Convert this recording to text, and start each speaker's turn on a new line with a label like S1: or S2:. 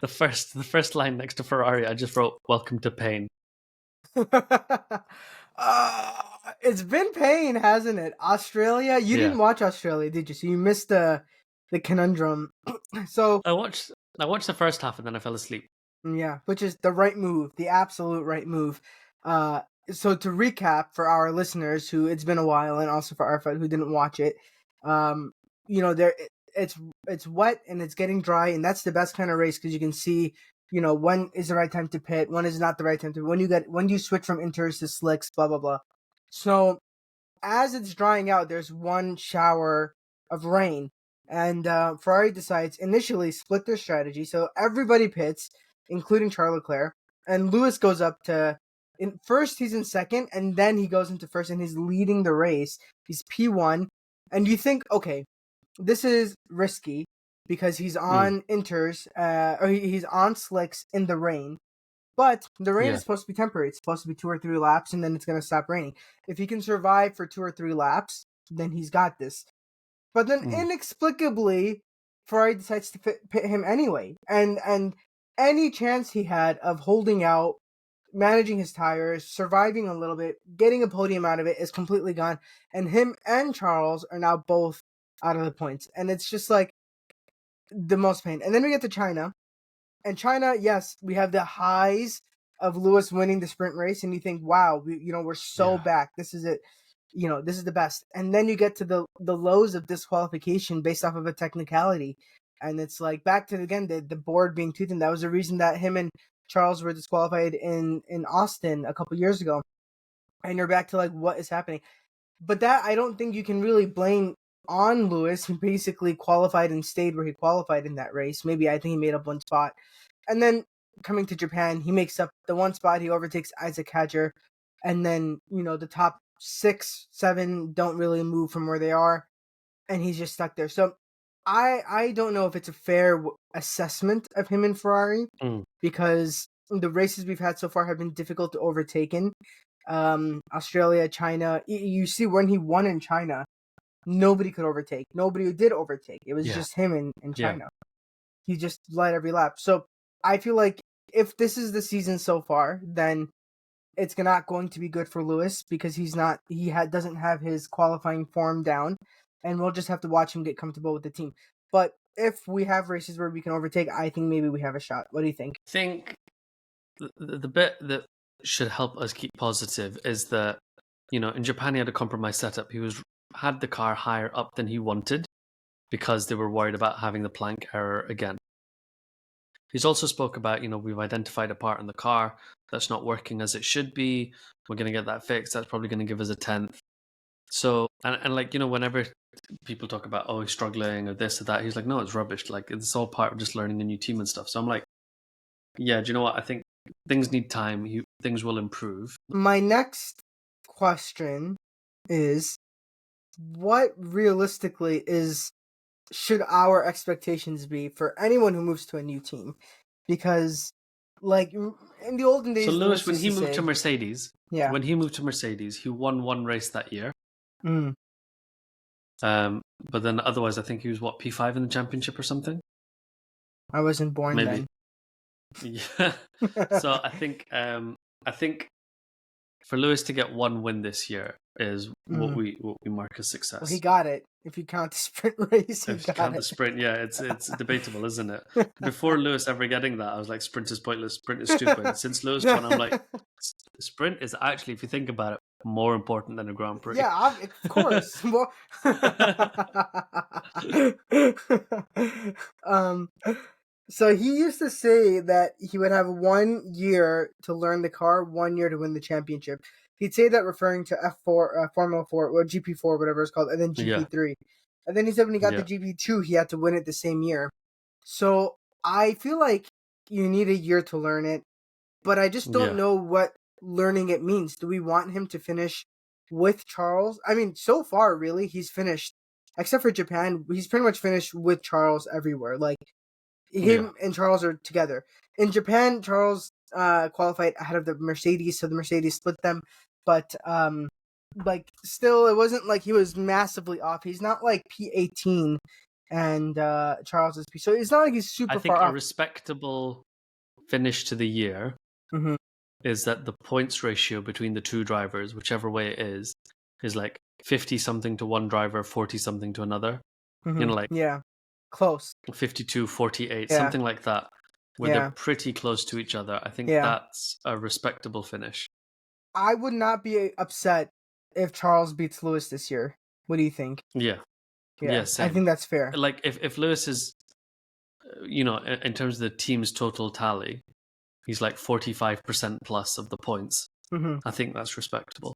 S1: the first line next to Ferrari, I just wrote "Welcome to pain."
S2: It's been pain, hasn't it? Australia. You
S1: Yeah,
S2: didn't watch Australia, did you? So you missed the conundrum. So
S1: I watched the first half and then I fell asleep.
S2: yeah, which is the right move, the absolute right move. Uh, so to recap for our listeners who it's been a while, and also for Arfad who didn't watch it, um, there it's it's wet and it's getting dry, and that's the best kind of race because you can see, when is the right time to pit, when is not the right time to, when you switch from inters to slicks, blah blah blah. So as it's drying out, there's one shower of rain, and Ferrari decides initially split their strategy, so everybody pits, including Charles Leclerc, and Lewis goes up to. In first, he's in second, and then he goes into first, and he's leading the race. He's P1, and you think, okay, this is risky because he's
S1: Mm,
S2: on inters, or he's on slicks in the rain. But the rain
S1: yeah,
S2: is supposed to be temporary. It's supposed to be 2 or 3 laps, and then it's going to stop raining. If he can survive for 2 or 3 laps, then he's got this. But then
S1: mm,
S2: inexplicably, Ferrari decides to pit him anyway. And any chance he had of holding out, managing his tires, surviving a little bit, getting a podium out of it is completely gone. And him and Charles are now both out of the points. And it's just like the most pain. And then we get to China. And China, yes, we have the highs of Lewis winning the sprint race, and you think, wow, we're so
S1: yeah,
S2: back. This is it. This is the best. And then you get to the lows of disqualification based off of a technicality, and it's like back to again the board being toothed, and that was the reason that him and Charles were disqualified in Austin a couple years ago. And you're back to like what is happening. But that I don't think you can really blame on Lewis, who basically qualified and stayed where he qualified in that race. Maybe I think he made up one spot. And then coming to Japan, he makes up the one spot. He overtakes Isaac Hadjar. And then, the top 6, 7 don't really move from where they are. And he's just stuck there. So I don't know if it's a fair assessment of him in Ferrari
S1: mm,
S2: because the races we've had so far have been difficult to overtaken. Australia, China. You see when he won in China, nobody could overtake. Nobody did overtake. It was
S1: yeah,
S2: just him in
S1: yeah.
S2: China. He just led every lap. So I feel like if this is the season so far, then it's not going to be good for Lewis because doesn't have his qualifying form down, and we'll just have to watch him get comfortable with the team. But if we have races where we can overtake, I think maybe we have a shot. What do you think?
S1: I think the bit that should help us keep positive is that in Japan he had a compromise setup. He had the car higher up than he wanted because they were worried about having the plank error again. He's also spoke about, we've identified a part in the car that's not working as it should be. We're going to get that fixed. That's probably going to give us a 10th. So, and like, whenever people talk about, oh, he's struggling or this or that, he's like, no, it's rubbish. Like, it's all part of just learning a new team and stuff. So I'm like, yeah, do you know what? I think things need time. Things will improve.
S2: My next question is, what realistically should our expectations be for anyone who moves to a new team? Because, like in the olden
S1: So
S2: days,
S1: Lewis,
S2: Lewis
S1: when
S2: used
S1: he
S2: to
S1: moved to
S2: say,
S1: Mercedes,
S2: "Yeah,
S1: he won one race that year.
S2: mm,
S1: But then otherwise, I think he was P5 in the championship or something.
S2: I wasn't born
S1: Maybe.
S2: then."
S1: Yeah. So I think for Lewis to get one win this year is what
S2: Mm.
S1: we mark as
S2: Well,
S1: success.
S2: he got it. If you count the sprint race, he
S1: If you
S2: got
S1: count the
S2: it.
S1: sprint, yeah, it's debatable, isn't it? Before Lewis ever getting that, I was like, sprint is pointless, sprint is stupid. Since Lewis won, I'm like, sprint is actually, if you think about it, more important than a Grand Prix.
S2: Yeah, of course. Well, um, so he used to say that he would have 1 year to learn the car, 1 year to win the championship. He'd say that referring to F4, Formula 4, or GP4, whatever it's called, and then
S1: Yeah,
S2: GP3. And then he said when he got the
S1: yeah,
S2: GP2, he had to win it the same year. So I feel like you need a year to learn it, but I just don't
S1: yeah,
S2: know what learning it means. Do we want him to finish with Charles? I mean, so far, really, he's finished, except for Japan, he's pretty much finished with Charles everywhere. Like,
S1: yeah,
S2: him and Charles are together. In Japan, Charles qualified ahead of the Mercedes, so the Mercedes split them. But like still, it wasn't like he was massively off. He's not like P18 and Charles is P. So it's not like he's super
S1: I think
S2: far
S1: a
S2: off.
S1: respectable finish to the year
S2: Mhm.
S1: is that the points ratio between the two drivers, whichever way it is like 50 something to one driver, 40 something to another.
S2: Mhm.
S1: Like
S2: Yeah, close.
S1: 52, 48,
S2: Yeah.
S1: something like that, where
S2: Yeah.
S1: they're pretty close to each other. I think
S2: Yeah.
S1: that's a respectable finish.
S2: I would not be upset if Charles beats Lewis this year. What do you think?
S1: Yeah.
S2: Yeah, I
S1: Same.
S2: think that's fair.
S1: Like if Lewis is, in terms of the team's total tally, he's like 45% plus of the points.
S2: Mhm.
S1: I think that's respectable.